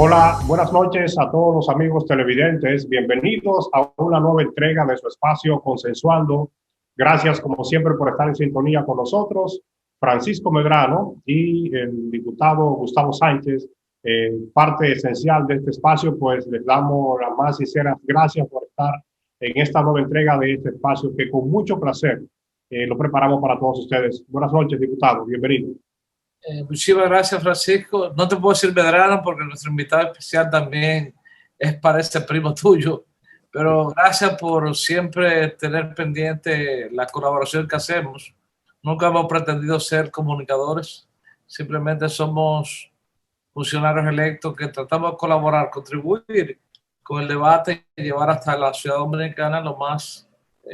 Hola, buenas noches a todos los amigos televidentes. Bienvenidos a una nueva entrega de su espacio Consensuando. Gracias, como siempre, por estar en sintonía con nosotros. Francisco Medrano y el diputado Gustavo Sánchez, parte esencial de este espacio, pues les damos las más sinceras gracias por estar en esta nueva entrega de este espacio que con mucho placer lo preparamos para todos ustedes. Buenas noches, diputado. Bienvenido. Muchísimas gracias, Francisco. No te puedo decir Medrano porque nuestro invitado especial también parece primo tuyo, pero gracias por siempre tener pendiente la colaboración que hacemos. Nunca hemos pretendido ser comunicadores, simplemente somos funcionarios electos que tratamos de colaborar, contribuir con el debate y llevar hasta la ciudad dominicana los más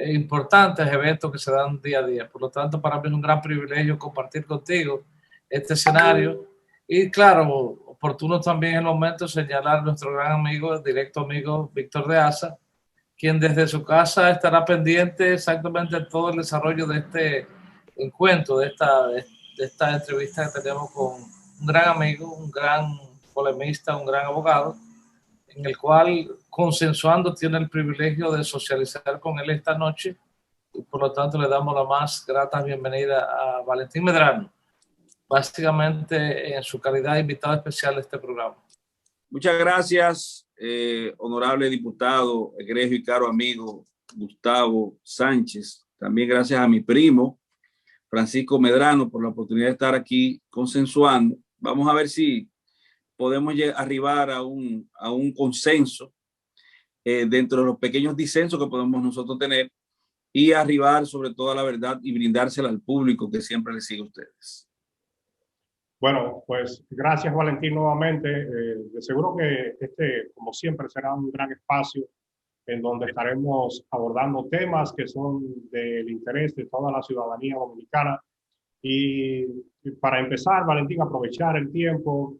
importantes eventos que se dan día a día. Por lo tanto, para mí es un gran privilegio compartir contigo este escenario y claro, oportuno también en el momento señalar a nuestro gran amigo, directo amigo Víctor de Asa, quien desde su casa estará pendiente exactamente de todo el desarrollo de este encuentro, de esta entrevista que tenemos con un gran amigo, un gran polemista, un gran abogado, en el cual Consensuando tiene el privilegio de socializar con él esta noche y por lo tanto le damos la más grata bienvenida a Valentín Medrano, básicamente en su calidad de invitado especial de este programa. Muchas gracias, honorable diputado, egregio y caro amigo Gustavo Sánchez. También gracias a mi primo, Francisco Medrano, por la oportunidad de estar aquí consensuando. Vamos a ver si podemos arribar a un consenso dentro de los pequeños disensos que podemos nosotros tener y arribar sobre todo a la verdad y brindársela al público que siempre le sigue a ustedes. Bueno, pues gracias, Valentín, nuevamente. De seguro que este, como siempre, será un gran espacio en donde estaremos abordando temas que son del interés de toda la ciudadanía dominicana. Y para empezar, Valentín, aprovechar el tiempo,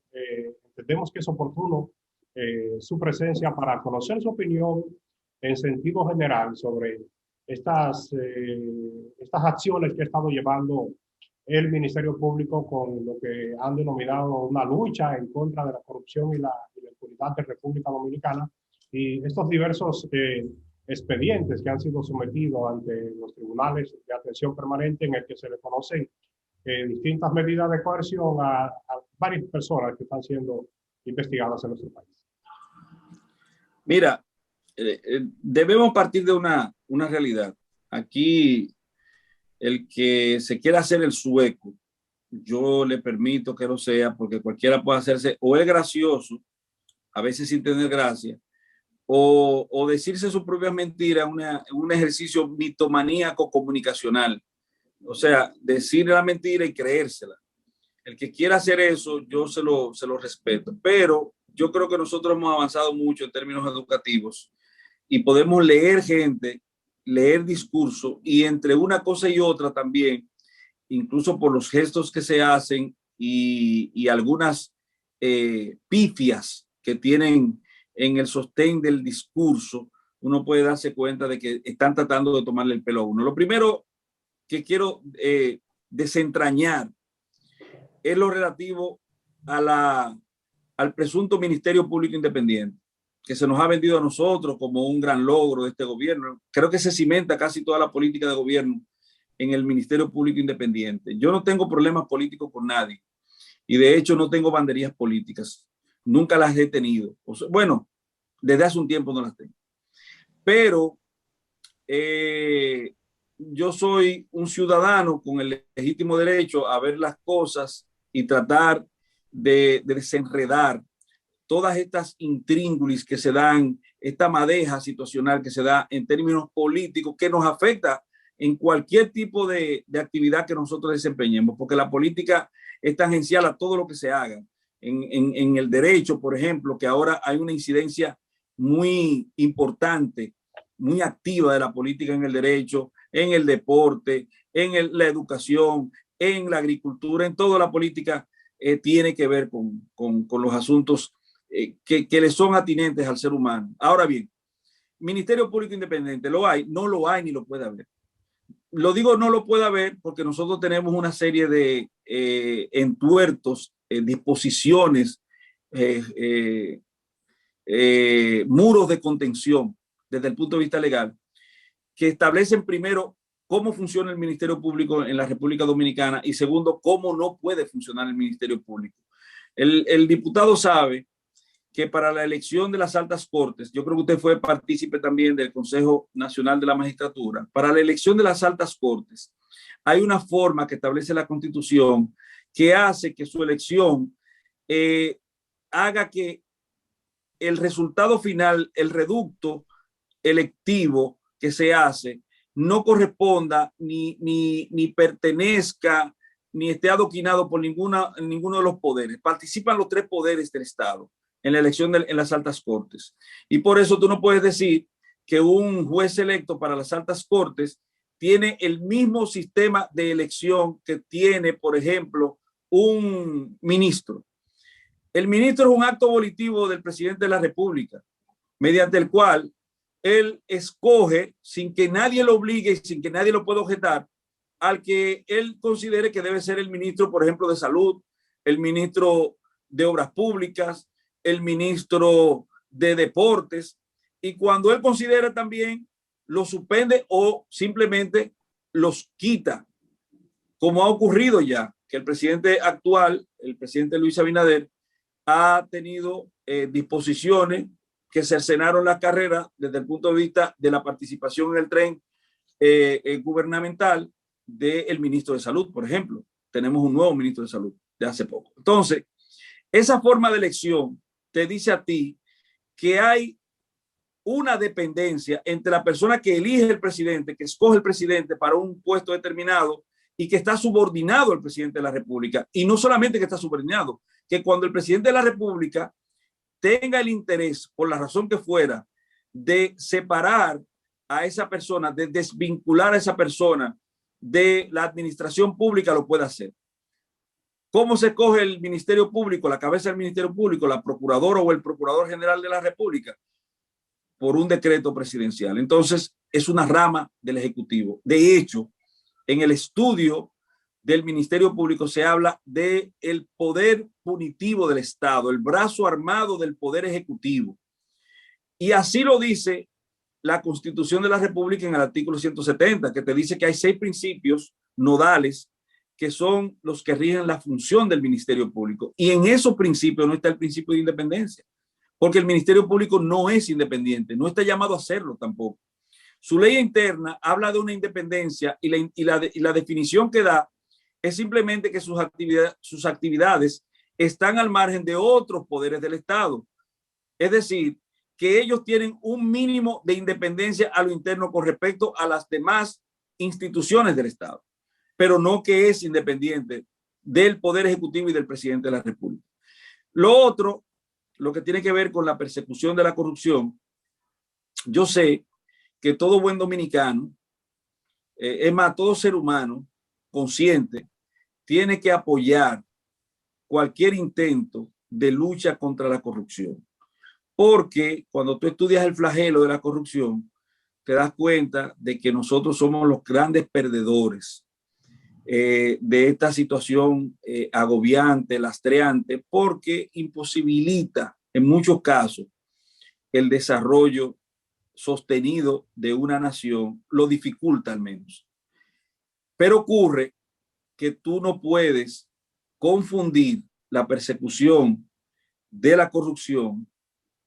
entendemos que es oportuno su presencia para conocer su opinión en sentido general sobre estas acciones que ha estado llevando el Ministerio Público con lo que han denominado una lucha en contra de la corrupción y la impunidad de República Dominicana y estos diversos expedientes que han sido sometidos ante los tribunales de atención permanente en el que se le conocen distintas medidas de coerción a varias personas que están siendo investigadas en nuestro país. Mira, debemos partir de una realidad. Aquí el que se quiera hacer el sueco, yo le permito que lo sea, porque cualquiera puede hacerse o es gracioso, a veces sin tener gracia, o decirse sus propias mentiras, un ejercicio mitomaníaco comunicacional. O sea, decir la mentira y creérsela. El que quiera hacer eso, yo se lo respeto. Pero yo creo que nosotros hemos avanzado mucho en términos educativos y podemos leer gente, leer discurso y entre una cosa y otra también, incluso por los gestos que se hacen y algunas pifias que tienen en el sostén del discurso, uno puede darse cuenta de que están tratando de tomarle el pelo a uno. Lo primero que quiero desentrañar es lo relativo al presunto Ministerio Público Independiente, que se nos ha vendido a nosotros como un gran logro de este gobierno. Creo que se cimenta casi toda la política de gobierno en el Ministerio Público Independiente. Yo no tengo problemas políticos con nadie y de hecho no tengo banderías políticas. Nunca las he tenido. O sea, bueno, desde hace un tiempo no las tengo. Pero yo soy un ciudadano con el legítimo derecho a ver las cosas y tratar de desenredar todas estas intríngulis que se dan, esta madeja situacional que se da en términos políticos que nos afecta en cualquier tipo de actividad que nosotros desempeñemos, porque la política es tangencial a todo lo que se haga. En el derecho, por ejemplo, que ahora hay una incidencia muy importante, muy activa de la política en el derecho, en el deporte, en la educación, en la agricultura, en toda la política tiene que ver con los asuntos que le son atinentes al ser humano. Ahora bien, Ministerio Público Independiente, ¿lo hay? No lo hay ni lo puede haber. Lo digo no lo puede haber porque nosotros tenemos una serie de entuertos, disposiciones muros de contención desde el punto de vista legal, que establecen primero cómo funciona el Ministerio Público en la República Dominicana y segundo, cómo no puede funcionar el Ministerio Público. El diputado sabe que para la elección de las altas cortes, yo creo que usted fue partícipe también del Consejo Nacional de la Magistratura, para la elección de las altas cortes hay una forma que establece la Constitución que hace que su elección haga que el resultado final, el reducto electivo que se hace, no corresponda ni pertenezca ni esté adoquinado por ninguno de los poderes. Participan los tres poderes del Estado en la elección en las altas cortes. Y por eso tú no puedes decir que un juez electo para las altas cortes tiene el mismo sistema de elección que tiene, por ejemplo, un ministro. El ministro es un acto volitivo del presidente de la República, mediante el cual él escoge, sin que nadie lo obligue y sin que nadie lo pueda objetar, al que él considere que debe ser el ministro, por ejemplo, de Salud, el ministro de Obras Públicas, el ministro de Deportes, y cuando él considera también, lo suspende o simplemente los quita, como ha ocurrido ya, que el presidente actual, el presidente Luis Abinader, ha tenido disposiciones que cercenaron la carrera desde el punto de vista de la participación en el tren gubernamental del ministro de Salud, por ejemplo. Tenemos un nuevo ministro de Salud de hace poco. Entonces, esa forma de elección te dice a ti que hay una dependencia entre la persona que elige el presidente, que escoge el presidente para un puesto determinado y que está subordinado al presidente de la República. Y no solamente que está subordinado, que cuando el presidente de la República tenga el interés, por la razón que fuera, de separar a esa persona, de desvincular a esa persona de la administración pública, lo puede hacer. ¿Cómo se coge el Ministerio Público, la cabeza del Ministerio Público, la procuradora o el procurador general de la República? Por un decreto presidencial. Entonces, es una rama del Ejecutivo. De hecho, en el estudio del Ministerio Público se habla del poder punitivo del Estado, el brazo armado del Poder Ejecutivo. Y así lo dice la Constitución de la República en el artículo 170, que te dice que hay 6 principios nodales que son los que rigen la función del Ministerio Público. Y en esos principios no está el principio de independencia, porque el Ministerio Público no es independiente, no está llamado a serlo tampoco. Su ley interna habla de una independencia y la definición que da es simplemente que sus actividades están al margen de otros poderes del Estado. Es decir, que ellos tienen un mínimo de independencia a lo interno con respecto a las demás instituciones del Estado, pero no que es independiente del Poder Ejecutivo y del presidente de la República. Lo otro, lo que tiene que ver con la persecución de la corrupción, yo sé que todo buen dominicano, es más, todo ser humano consciente, tiene que apoyar cualquier intento de lucha contra la corrupción. Porque cuando tú estudias el flagelo de la corrupción, te das cuenta de que nosotros somos los grandes perdedores de esta situación agobiante, lastreante, porque imposibilita en muchos casos el desarrollo sostenido de una nación, lo dificulta al menos. Pero ocurre que tú no puedes confundir la persecución de la corrupción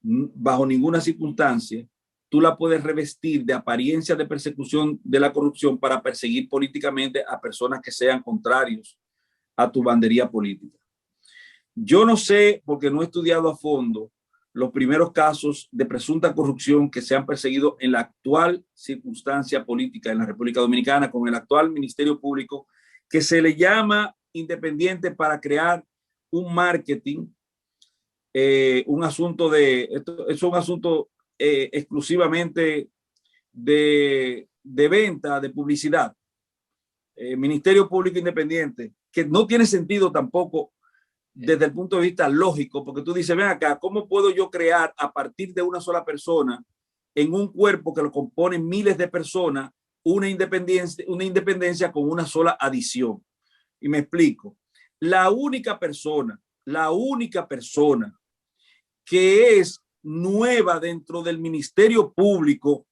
bajo ninguna circunstancia. Tú la puedes revestir de apariencia de persecución de la corrupción para perseguir políticamente a personas que sean contrarios a tu bandería política. Yo no sé, porque no he estudiado a fondo los primeros casos de presunta corrupción que se han perseguido en la actual circunstancia política en la República Dominicana con el actual Ministerio Público, que se le llama independiente para crear un marketing, un asunto de, esto es un asunto exclusivamente de venta, de publicidad. Ministerio Público Independiente, que no tiene sentido tampoco desde el punto de vista lógico, porque tú dices, ven acá, ¿cómo puedo yo crear a partir de una sola persona en un cuerpo que lo componen miles de personas una independencia con una sola adición? Y me explico. La única persona que es nueva dentro del Ministerio Público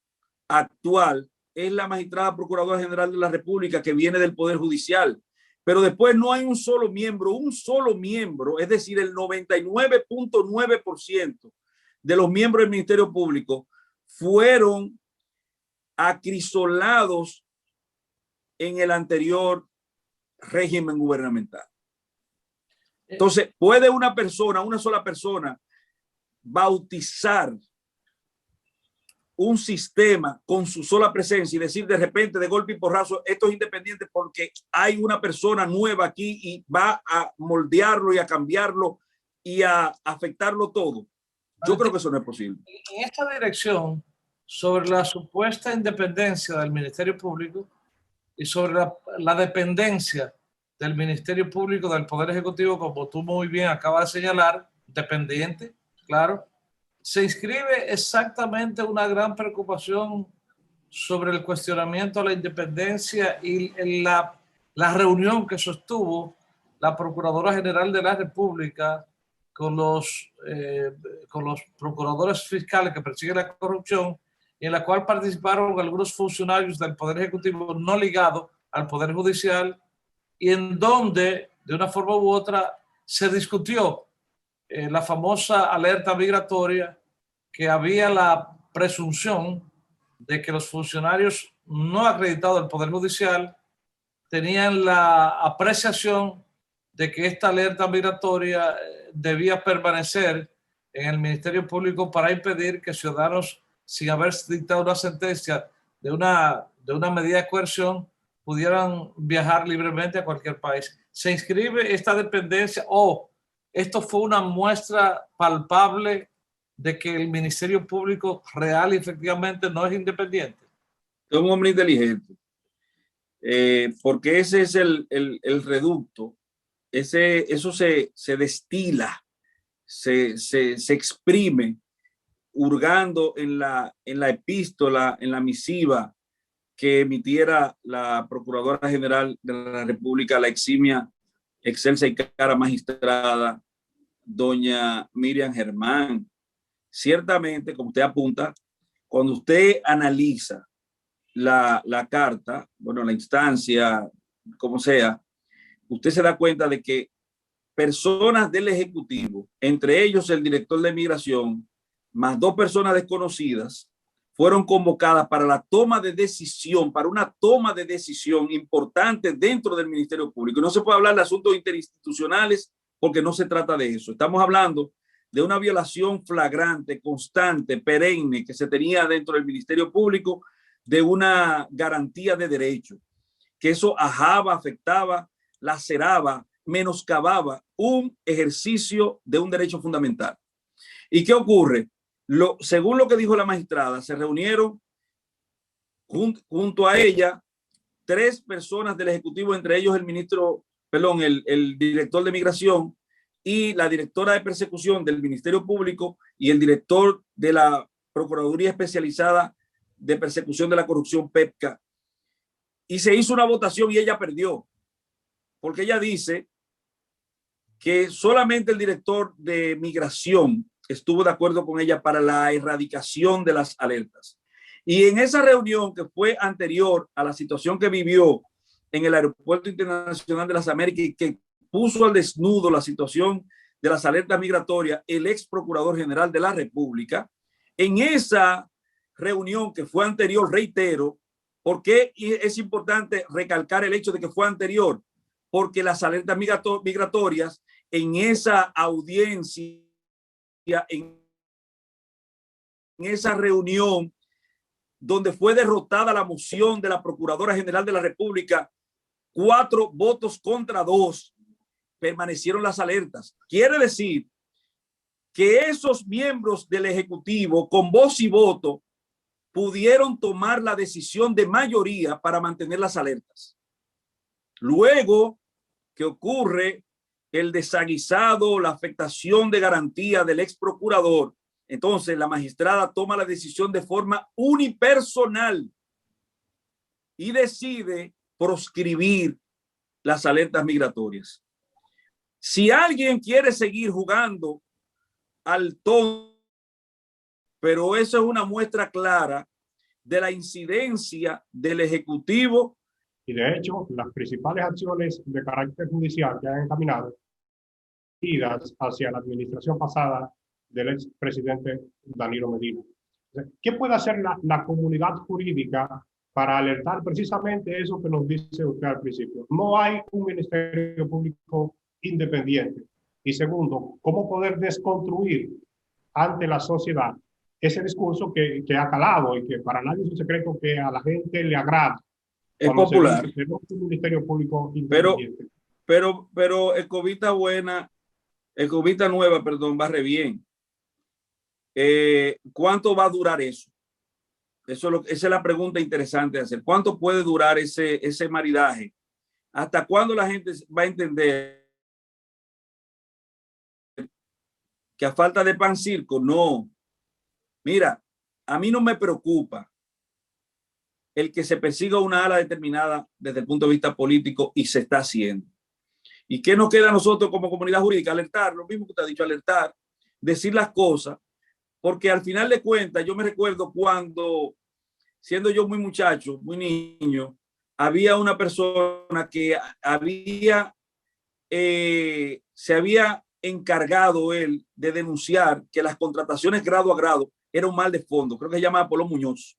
actual, es la magistrada Procuradora General de la República, que viene del Poder Judicial. Pero después no hay un solo miembro, es decir, el 99.9% de los miembros del Ministerio Público fueron acrisolados en el anterior régimen gubernamental. Entonces, ¿puede una sola persona, bautizar un sistema con su sola presencia y decir de repente, de golpe y porrazo, esto es independiente porque hay una persona nueva aquí y va a moldearlo y a cambiarlo y a afectarlo todo? Yo creo que eso no es posible. En esta dirección, sobre la supuesta independencia del Ministerio Público y sobre la dependencia del Ministerio Público del Poder Ejecutivo, como tú muy bien acabas de señalar, dependiente, claro, se inscribe exactamente una gran preocupación sobre el cuestionamiento a la independencia y la reunión que sostuvo la Procuradora General de la República con los procuradores fiscales que persiguen la corrupción, y en la cual participaron algunos funcionarios del Poder Ejecutivo no ligados al Poder Judicial, y en donde, de una forma u otra, se discutió la famosa alerta migratoria, que había la presunción de que los funcionarios no acreditados del Poder Judicial tenían la apreciación de que esta alerta migratoria debía permanecer en el Ministerio Público para impedir que ciudadanos, sin haber dictado una sentencia de una medida de coerción, pudieran viajar libremente a cualquier país. ¿Se inscribe esta dependencia o esto fue una muestra palpable de que el Ministerio Público real y efectivamente no es independiente? Es un hombre inteligente, porque ese es el reducto, eso se destila, se exprime, hurgando en la epístola, en la misiva que emitiera la Procuradora General de la República, la eximia, excelsa y cara magistrada, doña Miriam Germán. Ciertamente, como usted apunta, cuando usted analiza la carta, bueno, la instancia, como sea, usted se da cuenta de que personas del Ejecutivo, entre ellos el director de Migración, más 2 personas desconocidas, fueron convocadas para la toma de decisión, para una toma de decisión importante dentro del Ministerio Público. No se puede hablar de asuntos interinstitucionales porque no se trata de eso. Estamos hablando de una violación flagrante, constante, perenne que se tenía dentro del Ministerio Público de una garantía de derecho, que eso ajaba, afectaba, laceraba, menoscababa un ejercicio de un derecho fundamental. ¿Y qué ocurre? Según lo que dijo la magistrada, se reunieron junto a ella 3 personas del Ejecutivo, entre ellos el director de Migración y la directora de Persecución del Ministerio Público y el director de la Procuraduría Especializada de Persecución de la Corrupción, PEPCA. Y se hizo una votación y ella perdió, porque ella dice que solamente el director de Migración estuvo de acuerdo con ella para la erradicación de las alertas. Y en esa reunión que fue anterior a la situación que vivió en el Aeropuerto Internacional de las Américas y que puso al desnudo la situación de las alertas migratorias, el ex procurador general de la República, en esa reunión que fue anterior, reitero, ¿por qué es importante recalcar el hecho de que fue anterior? Porque las alertas migratorias en esa audiencia, en esa reunión donde fue derrotada la moción de la Procuradora General de la República, 4 votos contra 2, permanecieron las alertas. Quiere decir que esos miembros del Ejecutivo, con voz y voto, pudieron tomar la decisión de mayoría para mantener las alertas. Luego que ocurre el desaguisado, la afectación de garantía del ex procurador, entonces la magistrada toma la decisión de forma unipersonal y decide proscribir las alertas migratorias. Si alguien quiere seguir jugando al tono, pero eso es una muestra clara de la incidencia del Ejecutivo. Y de hecho, las principales acciones de carácter judicial que han encaminado idas hacia la administración pasada del expresidente Danilo Medina. ¿Qué puede hacer la comunidad jurídica para alertar precisamente eso que nos dice usted al principio? No hay un ministerio público independiente. Y segundo, ¿cómo poder desconstruir ante la sociedad ese discurso que ha calado y que para nadie es un secreto que a la gente le agrada? Es popular. Se no es un ministerio público independiente. Pero Ecovita buena, Ecovita nueva, perdón, barre bien. ¿Cuánto va a durar eso? Esa es la pregunta interesante de hacer. ¿Cuánto puede durar ese maridaje? ¿Hasta cuándo la gente va a entender que a falta de pan circo? No. Mira, a mí no me preocupa el que se persiga una ala determinada desde el punto de vista político, y se está haciendo. ¿Y qué nos queda a nosotros como comunidad jurídica? Alertar, lo mismo que te ha dicho, alertar, decir las cosas, porque al final de cuentas, yo me recuerdo cuando, siendo yo muy muchacho, muy niño, había una persona que se había encargado él de denunciar que las contrataciones grado a grado era un mal de fondo. Creo que se llama Apolo Muñoz,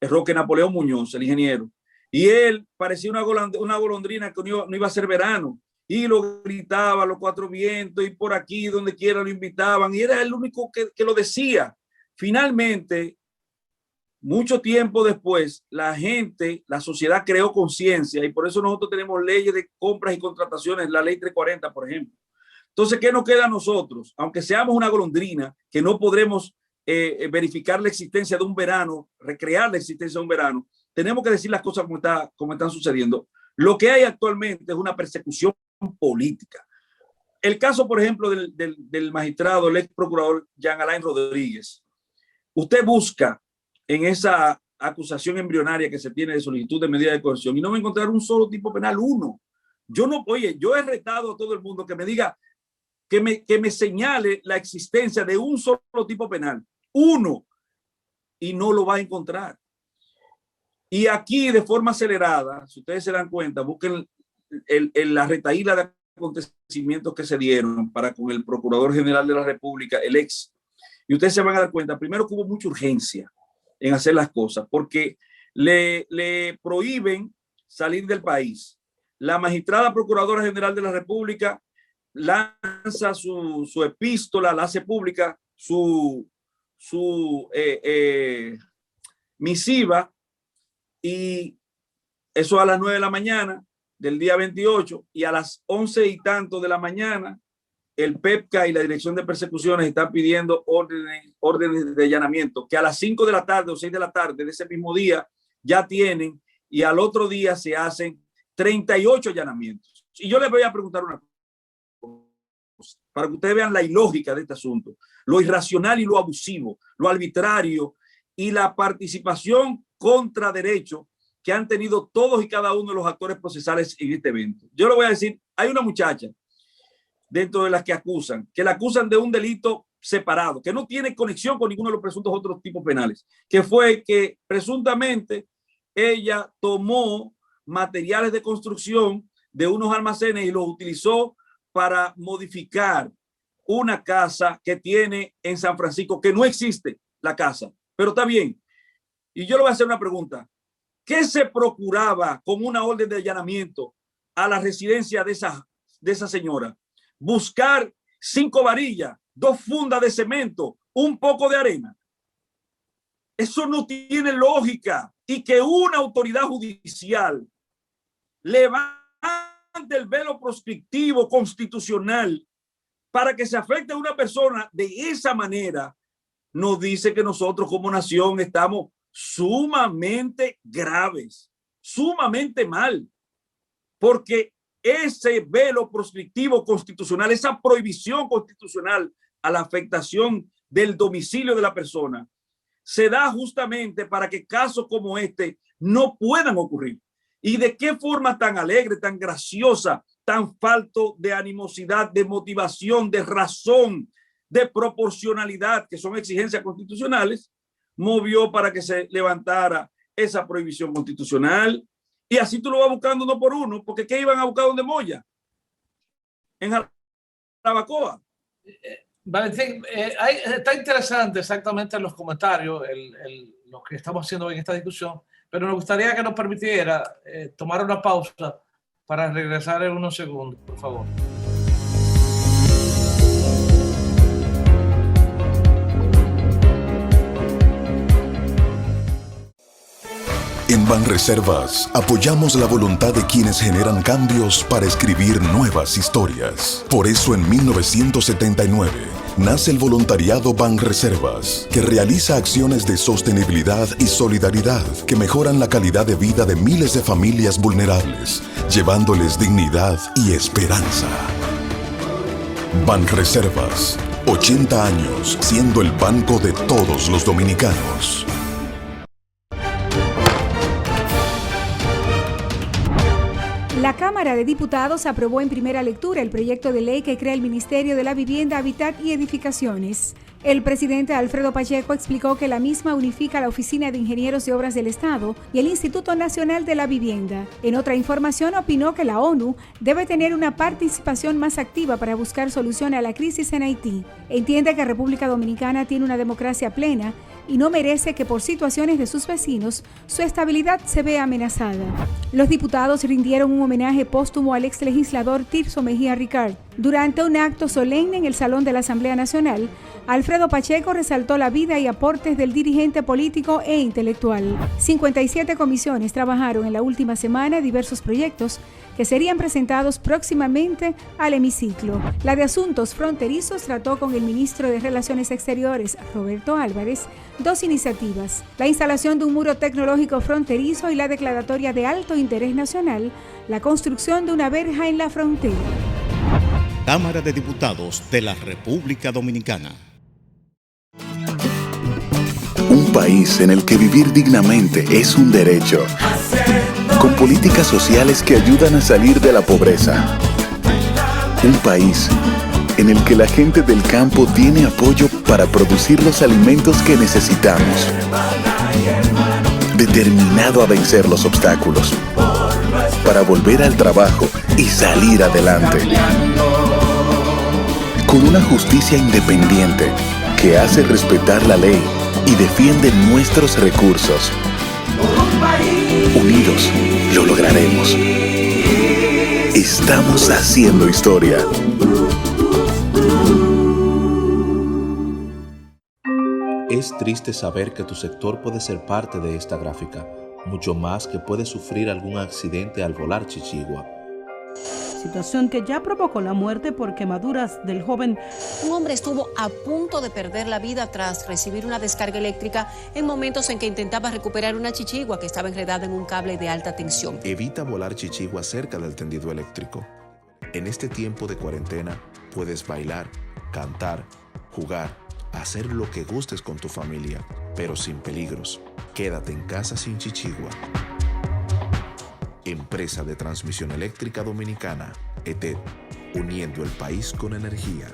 el Roque Napoleón Muñoz, el ingeniero. Y él parecía una golondrina que no iba a ser verano. Y lo gritaba a los cuatro vientos y por aquí, donde quiera lo invitaban. Y era el único que lo decía. Finalmente, mucho tiempo después, la sociedad creó conciencia, y por eso nosotros tenemos leyes de compras y contrataciones, la ley 340, por ejemplo. Entonces, ¿qué nos queda a nosotros? Aunque seamos una golondrina, que no podremos verificar la existencia de un verano, recrear la existencia de un verano, tenemos que decir las cosas como están sucediendo. Lo que hay actualmente es una persecución política. El caso, por ejemplo, del magistrado, el ex procurador Jean Alain Rodríguez. Usted busca en esa acusación embrionaria que se tiene de solicitud de medida de coerción y no va a encontrar un solo tipo penal, uno. Yo he retado a todo el mundo que me diga, que me señale la existencia de un solo tipo penal, uno, y no lo va a encontrar. Y aquí, de forma acelerada, si ustedes se dan cuenta, busquen la retahíla de acontecimientos que se dieron para con el Procurador General de la República, el ex, y ustedes se van a dar cuenta, primero que hubo mucha urgencia en hacer las cosas, porque le prohíben salir del país. La magistrada Procuradora General de la República lanza su epístola, la hace pública, su misiva, y eso a las 9 de la mañana del día 28, y a las 11 y tanto de la mañana el PEPCA y la Dirección de Persecuciones están pidiendo órdenes de allanamiento, que a las 5 de la tarde o 6 de la tarde de ese mismo día ya tienen, y al otro día se hacen 38 allanamientos. Y yo les voy a preguntar una cosa, para que ustedes vean la ilógica de este asunto, lo irracional y lo abusivo, lo arbitrario y la participación contra derecho que han tenido todos y cada uno de los actores procesales en este evento. Yo le voy a decir, hay una muchacha dentro de las que la acusan de un delito separado, que no tiene conexión con ninguno de los presuntos otros tipos penales, que fue que presuntamente ella tomó materiales de construcción de unos almacenes y los utilizó para modificar una casa que tiene en San Francisco, que no existe la casa, pero está bien. Y yo le voy a hacer una pregunta. ¿Qué se procuraba con una orden de allanamiento a la residencia de esa señora? Buscar 5 varillas, 2 fundas de cemento, un poco de arena. Eso no tiene lógica. Y que una autoridad judicial levante el velo proscriptivo constitucional para que se afecte a una persona de esa manera, nos dice que nosotros como nación estamos sumamente graves, sumamente mal, porque ese velo proscriptivo constitucional, esa prohibición constitucional a la afectación del domicilio de la persona, se da justamente para que casos como este no puedan ocurrir. ¿Y de qué forma tan alegre, tan graciosa, tan falto de animosidad, de motivación, de razón, de proporcionalidad, que son exigencias constitucionales, movió para que se levantara esa prohibición constitucional. Y así tú lo vas buscando uno por uno, porque ¿qué iban a buscar donde Moya? En Jarabacoa. Valentín, está interesante exactamente los comentarios, lo que estamos haciendo hoy en esta discusión, pero me gustaría que nos permitiera tomar una pausa para regresar en unos segundos, por favor. En Banreservas apoyamos la voluntad de quienes generan cambios para escribir nuevas historias. Por eso en 1979 nace el voluntariado Banreservas, que realiza acciones de sostenibilidad y solidaridad que mejoran la calidad de vida de miles de familias vulnerables, llevándoles dignidad y esperanza. Banreservas, 80 años siendo el banco de todos los dominicanos. La Cámara de Diputados aprobó en primera lectura el proyecto de ley que crea el Ministerio de la Vivienda, Hábitat y Edificaciones. El presidente Alfredo Pacheco explicó que la misma unifica la Oficina de Ingenieros de Obras del Estado y el Instituto Nacional de la Vivienda. En otra información, opinó que la ONU debe tener una participación más activa para buscar solución a la crisis en Haití. Entiende que República Dominicana tiene una democracia plena y no merece que por situaciones de sus vecinos su estabilidad se vea amenazada. Los diputados rindieron un homenaje póstumo al exlegislador Tirso Mejía Ricard. Durante un acto solemne en el Salón de la Asamblea Nacional, Alfredo Pacheco resaltó la vida y aportes del dirigente político e intelectual. 57 comisiones trabajaron en la última semana diversos proyectos que serían presentados próximamente al hemiciclo. La de Asuntos Fronterizos trató con el ministro de Relaciones Exteriores, Roberto Álvarez, dos iniciativas: la instalación de un muro tecnológico fronterizo y la declaratoria de alto interés nacional, la construcción de una verja en la frontera. Cámara de Diputados de la República Dominicana. Un país en el que vivir dignamente es un derecho, con políticas sociales que ayudan a salir de la pobreza. Un país en el que la gente del campo tiene apoyo para producir los alimentos que necesitamos. Determinado a vencer los obstáculos, para volver al trabajo y salir adelante. Con una justicia independiente que hace respetar la ley y defiende nuestros recursos. Unidos lo lograremos. Estamos haciendo historia. Es triste saber que tu sector puede ser parte de esta gráfica, mucho más que puede sufrir algún accidente al volar chichigua. Situación que ya provocó la muerte por quemaduras del joven. Un hombre estuvo a punto de perder la vida tras recibir una descarga eléctrica en momentos en que intentaba recuperar una chichigua que estaba enredada en un cable de alta tensión. Evita volar chichigua cerca del tendido eléctrico. En este tiempo de cuarentena puedes bailar, cantar, jugar, hacer lo que gustes con tu familia, pero sin peligros. Quédate en casa sin chichigua. Empresa de Transmisión Eléctrica Dominicana, ETED, uniendo el país con energía.